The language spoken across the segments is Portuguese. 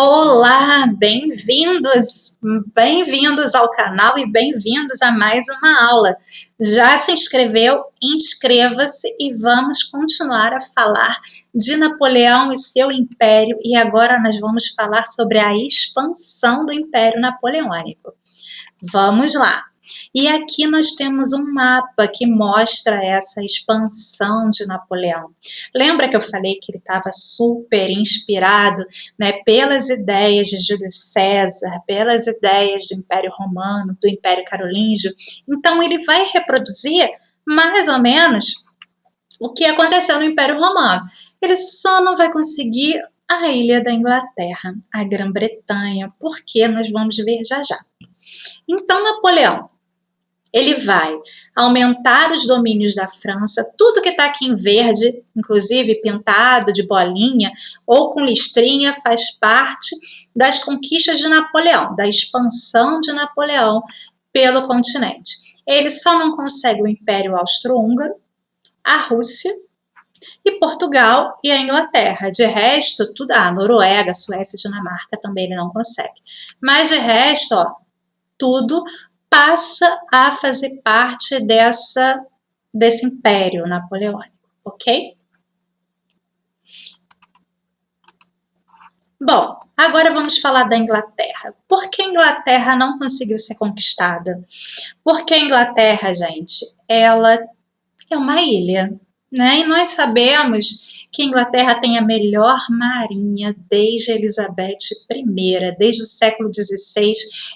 Olá, bem-vindos ao canal e bem-vindos a mais uma aula. Já se inscreveu? Inscreva-se e vamos continuar a falar de Napoleão e seu império. E agora nós vamos falar sobre a expansão do Império Napoleônico. Vamos lá! E aqui nós temos um mapa que mostra essa expansão de Napoleão. Lembra que eu falei que ele estava super inspirado, né, pelas ideias de Júlio César, pelas ideias do Império Romano, do Império Carolíngio? Então ele vai reproduzir mais ou menos o que aconteceu no Império Romano. Ele só não vai conseguir a ilha da Inglaterra, a Grã-Bretanha, porque nós vamos ver já já. Então Napoleão, ele vai aumentar os domínios da França, tudo que está aqui em verde, inclusive pintado de bolinha ou com listrinha, faz parte das conquistas de Napoleão, da expansão de Napoleão pelo continente. Ele só não consegue o Império Austro-Húngaro, a Rússia e Portugal e a Inglaterra. De resto, tudo, a Noruega, Suécia e Dinamarca também ele não consegue. Mas de resto, ó, tudo passa a fazer parte desse império napoleônico, ok? Bom, agora vamos falar da Inglaterra. Por que a Inglaterra não conseguiu ser conquistada? Porque a Inglaterra, gente, ela é uma ilha, né? E nós sabemos que a Inglaterra tem a melhor marinha desde Elizabeth I, desde o século XVI,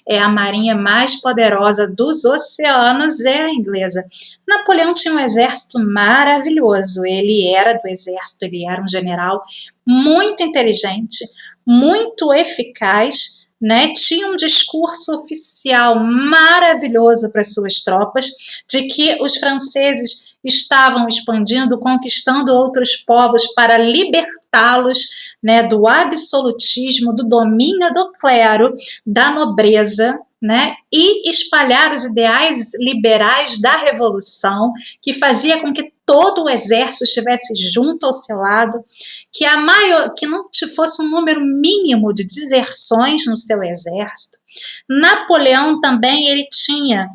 é a marinha mais poderosa dos oceanos, é a inglesa. Napoleão tinha um exército maravilhoso, ele era do exército, ele era um general muito inteligente, muito eficaz, né? Tinha um discurso oficial maravilhoso para suas tropas, de que os franceses estavam expandindo, conquistando outros povos para libertá-los, né, do absolutismo, do domínio do clero, da nobreza, né, e espalhar os ideais liberais da Revolução, que fazia com que todo o exército estivesse junto ao seu lado, que não fosse um número mínimo de deserções no seu exército. Napoleão também ele tinha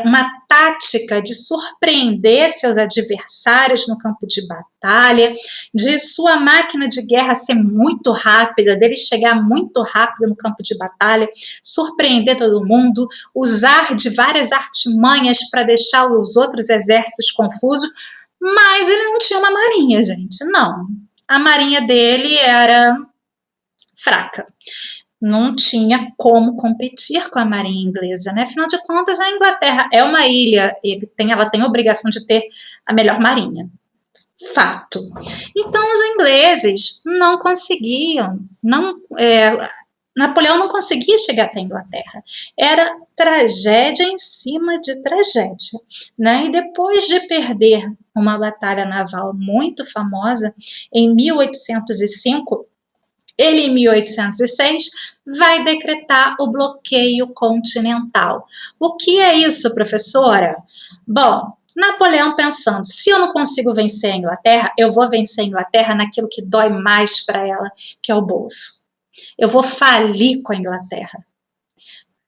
uma tática de surpreender seus adversários no campo de batalha, de sua máquina de guerra ser muito rápida, dele chegar muito rápido no campo de batalha, surpreender todo mundo, usar de várias artimanhas para deixar os outros exércitos confusos, mas ele não tinha uma marinha, gente, não. A marinha dele era fraca. Não tinha como competir com a marinha inglesa, né? Afinal de contas, a Inglaterra é uma ilha, ela tem a obrigação de ter a melhor marinha. Fato. Então, os ingleses não conseguiam, Napoleão não conseguia chegar até a Inglaterra. Era tragédia em cima de tragédia, né? E depois de perder uma batalha naval muito famosa, em 1805, ele, em 1806, vai decretar o bloqueio continental. O que é isso, professora? Bom, Napoleão pensando, se eu não consigo vencer a Inglaterra, eu vou vencer a Inglaterra naquilo que dói mais para ela, que é o bolso. Eu vou falir com a Inglaterra.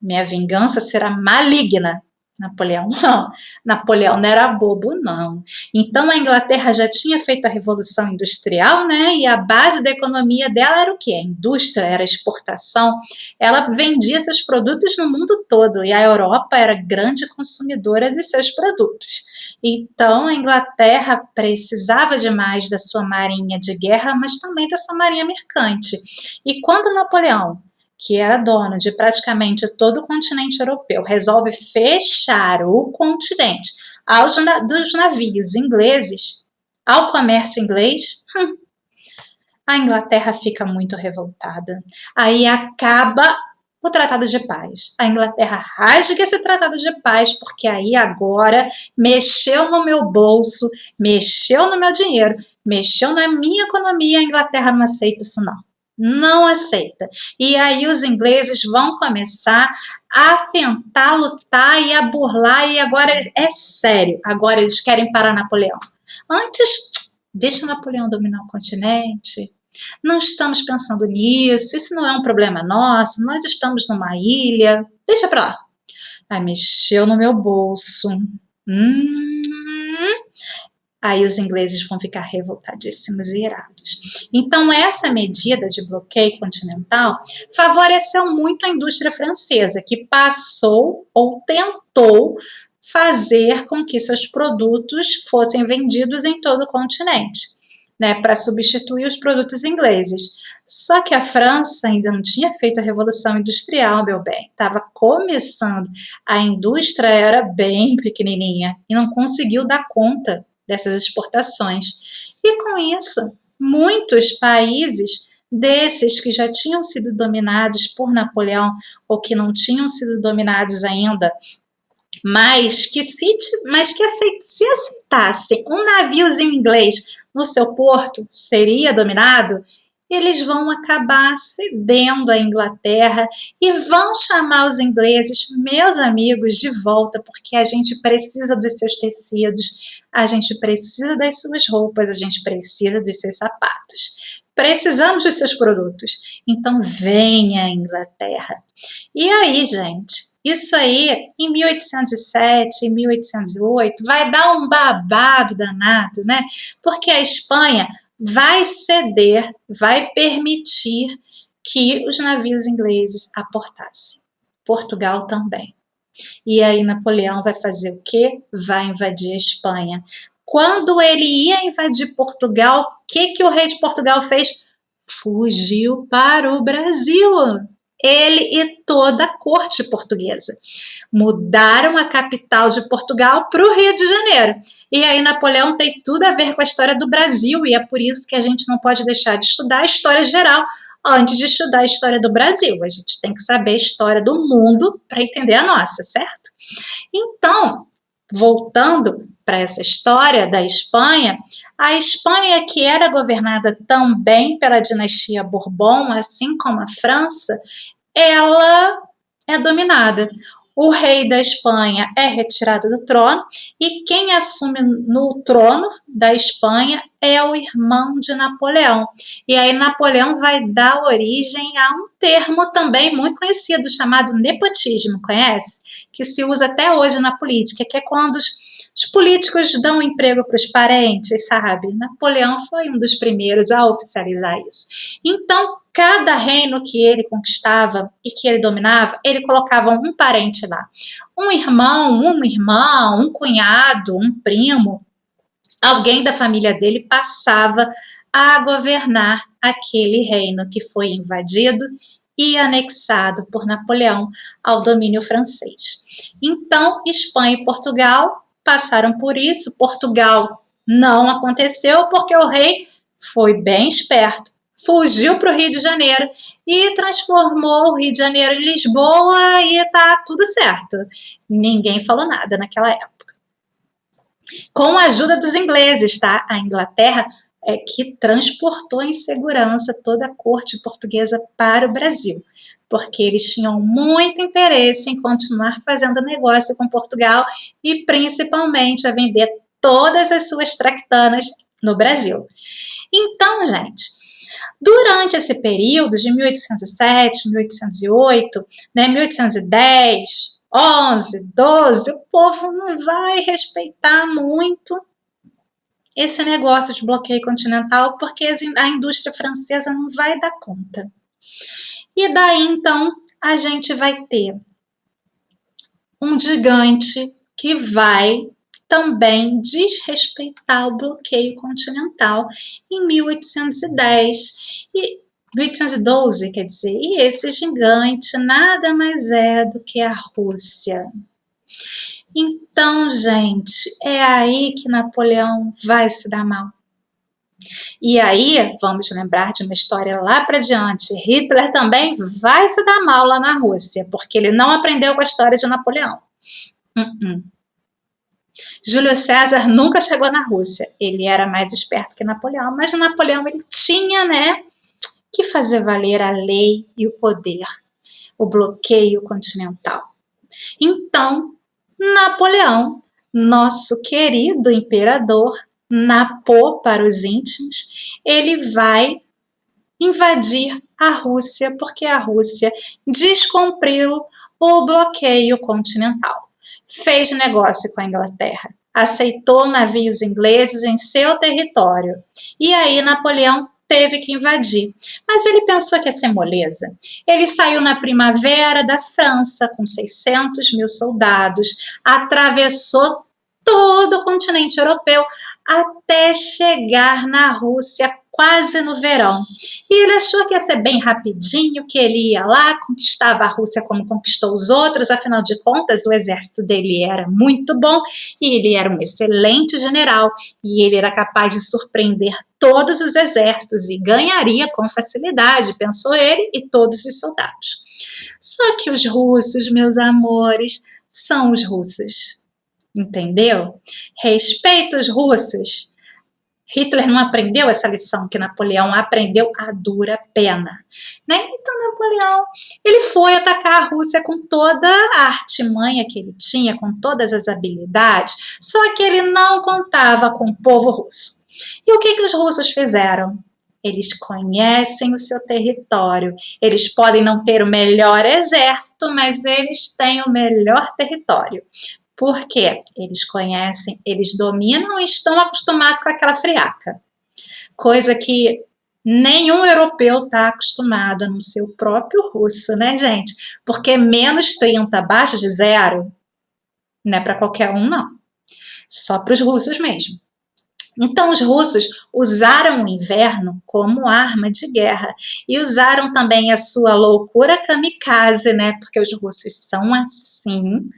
Minha vingança será maligna. Napoleão não era bobo, não. Então a Inglaterra já tinha feito a Revolução Industrial, né? E a base da economia dela era o quê? A indústria, era a exportação. Ela vendia seus produtos no mundo todo e a Europa era grande consumidora dos seus produtos. Então a Inglaterra precisava demais da sua marinha de guerra, mas também da sua marinha mercante. E quando Napoleão, que era dono de praticamente todo o continente europeu, resolve fechar o continente dos navios ingleses, ao comércio inglês, a Inglaterra fica muito revoltada. Aí acaba o Tratado de Paz. A Inglaterra rasga esse Tratado de Paz, porque aí agora mexeu no meu bolso, mexeu no meu dinheiro, mexeu na minha economia, a Inglaterra não aceita isso não. Não aceita. E aí os ingleses vão começar a tentar lutar e a burlar, e agora é sério, agora eles querem parar Napoleão. Antes, deixa Napoleão dominar o continente, Não estamos pensando nisso, isso não é um problema nosso, nós estamos numa ilha, deixa pra lá. Aí mexeu no meu bolso. Hum, Aí os ingleses vão ficar revoltadíssimos e irados. Então, essa medida de bloqueio continental favoreceu muito a indústria francesa, que passou ou tentou fazer com que seus produtos fossem vendidos em todo o continente, né, para substituir os produtos ingleses. Só que a França ainda não tinha feito a Revolução Industrial, meu bem. Estava começando. A indústria era bem pequenininha e não conseguiu dar conta dessas exportações. E com isso, muitos países desses que já tinham sido dominados por Napoleão ou que não tinham sido dominados ainda, mas que se aceitassem um naviozinho inglês no seu porto, seria dominado, eles vão acabar cedendo à Inglaterra e vão chamar os ingleses, meus amigos, de volta, porque a gente precisa dos seus tecidos, a gente precisa das suas roupas, a gente precisa dos seus sapatos. Precisamos dos seus produtos. Então, venha, Inglaterra. E aí, gente, isso aí, em 1807, em 1808, vai dar um babado danado, né? Porque a Espanha vai ceder, vai permitir que os navios ingleses aportassem. Portugal também. E aí Napoleão vai fazer o quê? Vai invadir a Espanha. Quando ele ia invadir Portugal, o que o rei de Portugal fez? Fugiu para o Brasil. Ele e toda a corte portuguesa mudaram a capital de Portugal para o Rio de Janeiro. E aí Napoleão tem tudo a ver com a história do Brasil, e é por isso que a gente não pode deixar de estudar a história geral antes de estudar a história do Brasil. A gente tem que saber a história do mundo para entender a nossa, certo? Então, voltando para essa história da Espanha, a Espanha, que era governada também pela dinastia Bourbon, assim como a França, ela é dominada. O rei da Espanha é retirado do trono e quem assume no trono da Espanha é o irmão de Napoleão. E aí Napoleão vai dar origem a um termo também muito conhecido chamado nepotismo, conhece? Que se usa até hoje na política, que é quando os políticos dão emprego para os parentes, sabe? Napoleão foi um dos primeiros a oficializar isso. Então, cada reino que ele conquistava e que ele dominava, ele colocava um parente lá. Um irmão, uma irmã, um cunhado, um primo, alguém da família dele passava a governar aquele reino que foi invadido e anexado por Napoleão ao domínio francês. Então, Espanha e Portugal passaram por isso. Portugal não aconteceu porque o rei foi bem esperto. Fugiu para o Rio de Janeiro e transformou o Rio de Janeiro em Lisboa e tá tudo certo. Ninguém falou nada naquela época. Com a ajuda dos ingleses, tá? A Inglaterra é que transportou em segurança toda a corte portuguesa para o Brasil, porque eles tinham muito interesse em continuar fazendo negócio com Portugal e principalmente a vender todas as suas tractanas no Brasil. Então, gente, durante esse período de 1807, 1808, né, 1810, 11, 12, o povo não vai respeitar muito esse negócio de bloqueio continental porque a indústria francesa não vai dar conta. E daí, então, a gente vai ter um gigante que vai também desrespeitar o bloqueio continental em 1810 e 1812, quer dizer, e esse gigante nada mais é do que a Rússia. Então, gente, é aí que Napoleão vai se dar mal. E aí, vamos lembrar de uma história lá para diante, Hitler também vai se dar mal lá na Rússia, porque ele não aprendeu com a história de Napoleão. Júlio César nunca chegou na Rússia, ele era mais esperto que Napoleão, mas Napoleão ele tinha, né, que fazer valer a lei e o poder, o bloqueio continental. Então, Napoleão, nosso querido imperador, Napô para os íntimos, ele vai invadir a Rússia, porque a Rússia descumpriu o bloqueio continental. Fez negócio com a Inglaterra, aceitou navios ingleses em seu território. E aí Napoleão teve que invadir. Mas ele pensou que ia ser moleza. Ele saiu na primavera da França com 600 mil soldados, atravessou todo o continente europeu até chegar na Rússia quase no verão. E ele achou que ia ser bem rapidinho, que ele ia lá, conquistava a Rússia como conquistou os outros, afinal de contas o exército dele era muito bom e ele era um excelente general e ele era capaz de surpreender todos os exércitos e ganharia com facilidade, pensou ele e todos os soldados. Só que os russos, meus amores, são os russos. Entendeu? Respeita os russos. Hitler não aprendeu essa lição que Napoleão aprendeu a dura pena, né? Então Napoleão, ele foi atacar a Rússia com toda a artimanha que ele tinha, com todas as habilidades, só que ele não contava com o povo russo. E o que os russos fizeram? Eles conhecem o seu território, eles podem não ter o melhor exército, mas eles têm o melhor território. Por quê? Eles conhecem, eles dominam e estão acostumados com aquela friaca. Coisa que nenhum europeu está acostumado, a não ser o próprio russo, né, gente? Porque menos 30 abaixo de zero não é para qualquer um, não. Só para os russos mesmo. Então, os russos usaram o inverno como arma de guerra e usaram também a sua loucura kamikaze, né? Porque os russos são assim,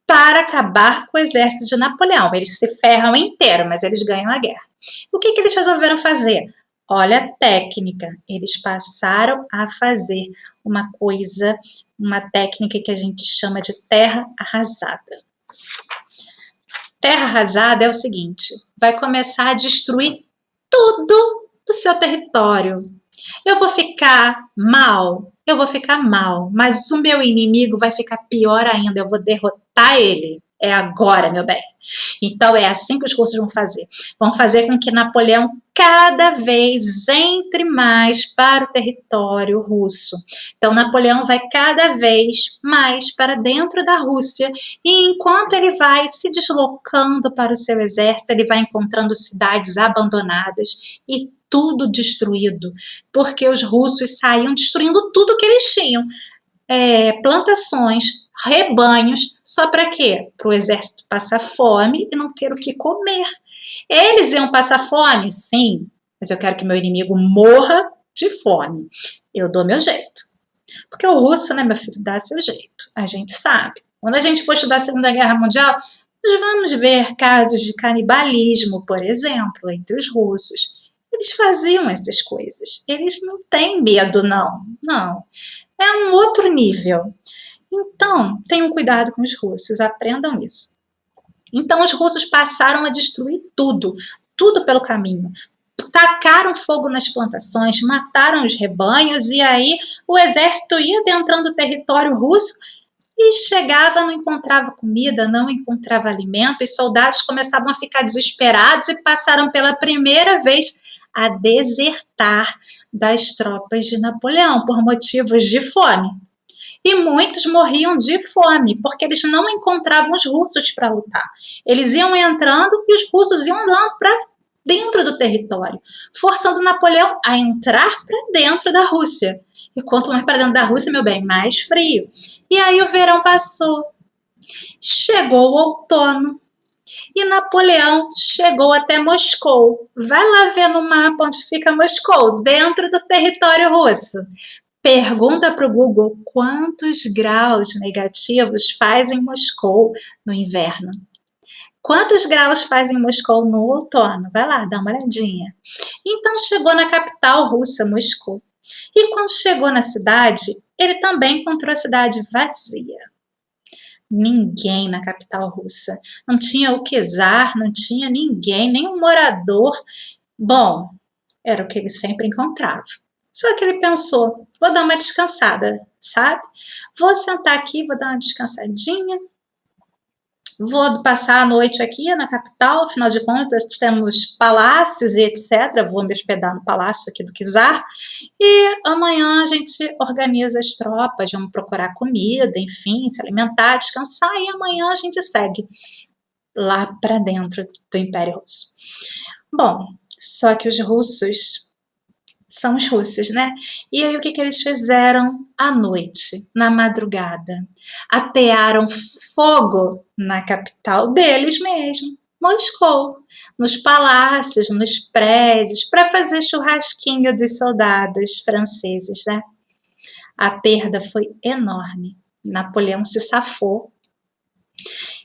para acabar com o exército de Napoleão. Eles se ferram inteiro, mas eles ganham a guerra. O que eles resolveram fazer? Olha a técnica. Eles passaram a fazer uma coisa, uma técnica que a gente chama de terra arrasada. Terra arrasada é o seguinte, vai começar a destruir tudo do seu território. Eu vou ficar mal, mas o meu inimigo vai ficar pior ainda, eu vou derrotar ele. É agora, meu bem. Então, é assim que os russos vão fazer. Vão fazer com que Napoleão cada vez entre mais para o território russo. Então, Napoleão vai cada vez mais para dentro da Rússia e enquanto ele vai se deslocando para o seu exército, ele vai encontrando cidades abandonadas e tudo destruído, porque os russos saíam destruindo tudo que eles tinham. Plantações, rebanhos, só para quê? Para o exército passar fome e não ter o que comer. Eles iam passar fome? Sim, mas eu quero que meu inimigo morra de fome. Eu dou meu jeito. Porque o russo, né, meu filho, dá seu jeito. A gente sabe. Quando a gente for estudar a Segunda Guerra Mundial, nós vamos ver casos de canibalismo, por exemplo, entre os russos. Eles faziam essas coisas. Eles não têm medo, não. Não. É um outro nível. Então, tenham cuidado com os russos, aprendam isso. Então, os russos passaram a destruir tudo, tudo pelo caminho. Tacaram fogo nas plantações, mataram os rebanhos e aí o exército ia adentrando o território russo e chegava, não encontrava comida, não encontrava alimento, e soldados começavam a ficar desesperados e passaram pela primeira vez a desertar das tropas de Napoleão por motivos de fome. E muitos morriam de fome, porque eles não encontravam os russos para lutar. Eles iam entrando e os russos iam andando para dentro do território, forçando Napoleão a entrar para dentro da Rússia. E quanto mais para dentro da Rússia, meu bem, mais frio. E aí o verão passou. Chegou o outono. E Napoleão chegou até Moscou. Vai lá ver no mapa onde fica Moscou, dentro do território russo. Pergunta para o Google quantos graus negativos faz em Moscou no inverno. Quantos graus faz em Moscou no outono? Vai lá, dá uma olhadinha. Então chegou na capital russa, Moscou. E quando chegou na cidade, ele também encontrou a cidade vazia. Ninguém na capital russa. Não tinha o czar, não tinha ninguém, nenhum morador. Bom, era o que ele sempre encontrava. Só que ele pensou, vou dar uma descansada, sabe? Vou sentar aqui, vou dar uma descansadinha. Vou passar a noite aqui na capital, afinal de contas temos palácios e etc. Vou me hospedar no palácio aqui do czar. E amanhã a gente organiza as tropas, vamos procurar comida, enfim, se alimentar, descansar. E amanhã a gente segue lá para dentro do Império Russo. Bom, só que os russos são os russos, né? E aí o que eles fizeram à noite, na madrugada? Atearam fogo na capital deles mesmo, Moscou, nos palácios, nos prédios, para fazer churrasquinho dos soldados franceses, né? A perda foi enorme. Napoleão se safou.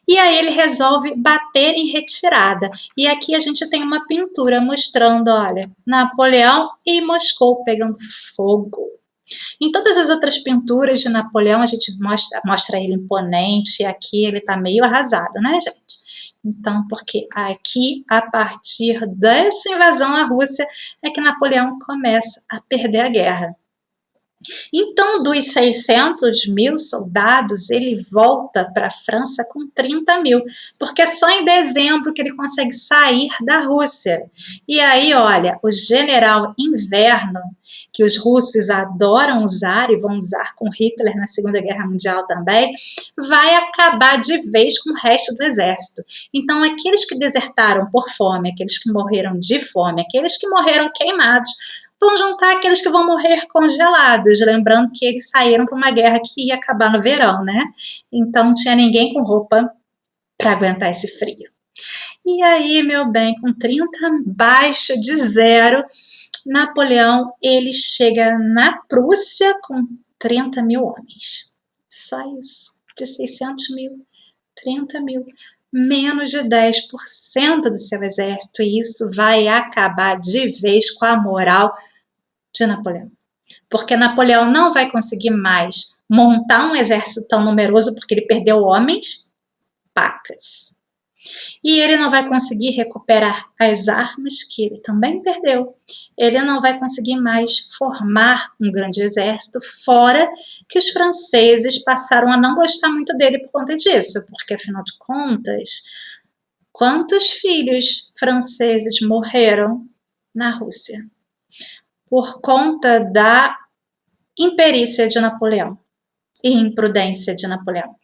E aí ele resolve bater em retirada. E aqui a gente tem uma pintura mostrando, olha, Napoleão e Moscou pegando fogo. Em todas as outras pinturas de Napoleão a gente mostra ele imponente, e aqui ele tá meio arrasado, né, gente? Então, porque aqui, a partir dessa invasão à Rússia, é que Napoleão começa a perder a guerra. Então, dos 600 mil soldados, ele volta para a França com 30 mil, porque é só em dezembro que ele consegue sair da Rússia. E aí, olha, o general Inverno, que os russos adoram usar e vão usar com Hitler na Segunda Guerra Mundial também, vai acabar de vez com o resto do exército. Então, aqueles que desertaram por fome, aqueles que morreram de fome, aqueles que morreram queimados, vão juntar aqueles que vão morrer congelados, lembrando que eles saíram para uma guerra que ia acabar no verão, né? Então não tinha ninguém com roupa para aguentar esse frio. E aí, meu bem, com 30 abaixo de zero, Napoleão ele chega na Prússia com 30 mil homens. Só isso, de 600 mil, 30 mil. Menos de 10% do seu exército, e isso vai acabar de vez com a moral de Napoleão. Porque Napoleão não vai conseguir mais montar um exército tão numeroso porque ele perdeu homens, pacas. E ele não vai conseguir recuperar as armas que ele também perdeu. Ele não vai conseguir mais formar um grande exército, fora que os franceses passaram a não gostar muito dele por conta disso, porque afinal de contas, quantos filhos franceses morreram na Rússia? Por conta da imperícia de Napoleão e imprudência de Napoleão.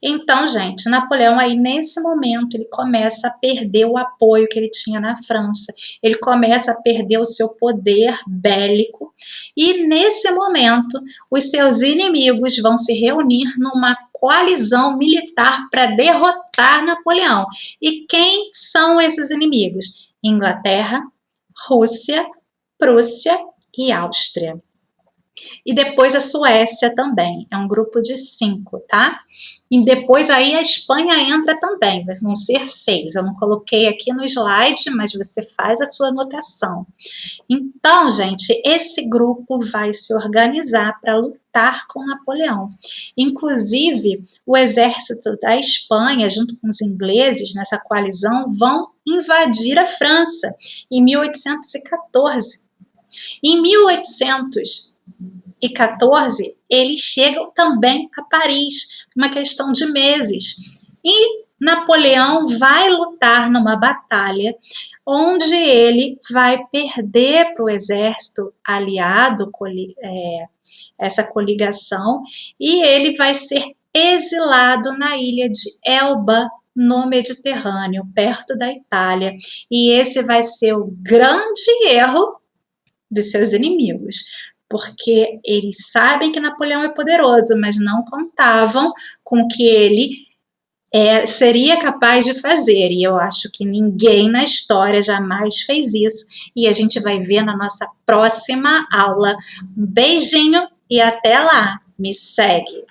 Então, gente, Napoleão aí nesse momento ele começa a perder o apoio que ele tinha na França, ele começa a perder o seu poder bélico e nesse momento os seus inimigos vão se reunir numa coalizão militar para derrotar Napoleão. E quem são esses inimigos? Inglaterra, Rússia, Prússia e Áustria. E depois a Suécia também, é um grupo de 5, tá? E depois aí a Espanha entra também, vão ser 6. Eu não coloquei aqui no slide, mas você faz a sua anotação. Então, gente, esse grupo vai se organizar para lutar com Napoleão. Inclusive, o exército da Espanha, junto com os ingleses, nessa coalizão, vão invadir a França em 1814. Em 1814, eles chegam também a Paris, uma questão de meses. E Napoleão vai lutar numa batalha onde ele vai perder para o exército aliado, essa coligação, e ele vai ser exilado na ilha de Elba, no Mediterrâneo, perto da Itália. E esse vai ser o grande erro dos seus inimigos, porque eles sabem que Napoleão é poderoso, mas não contavam com o que ele seria capaz de fazer, e eu acho que ninguém na história jamais fez isso, e a gente vai ver na nossa próxima aula. Um beijinho e até lá, me segue!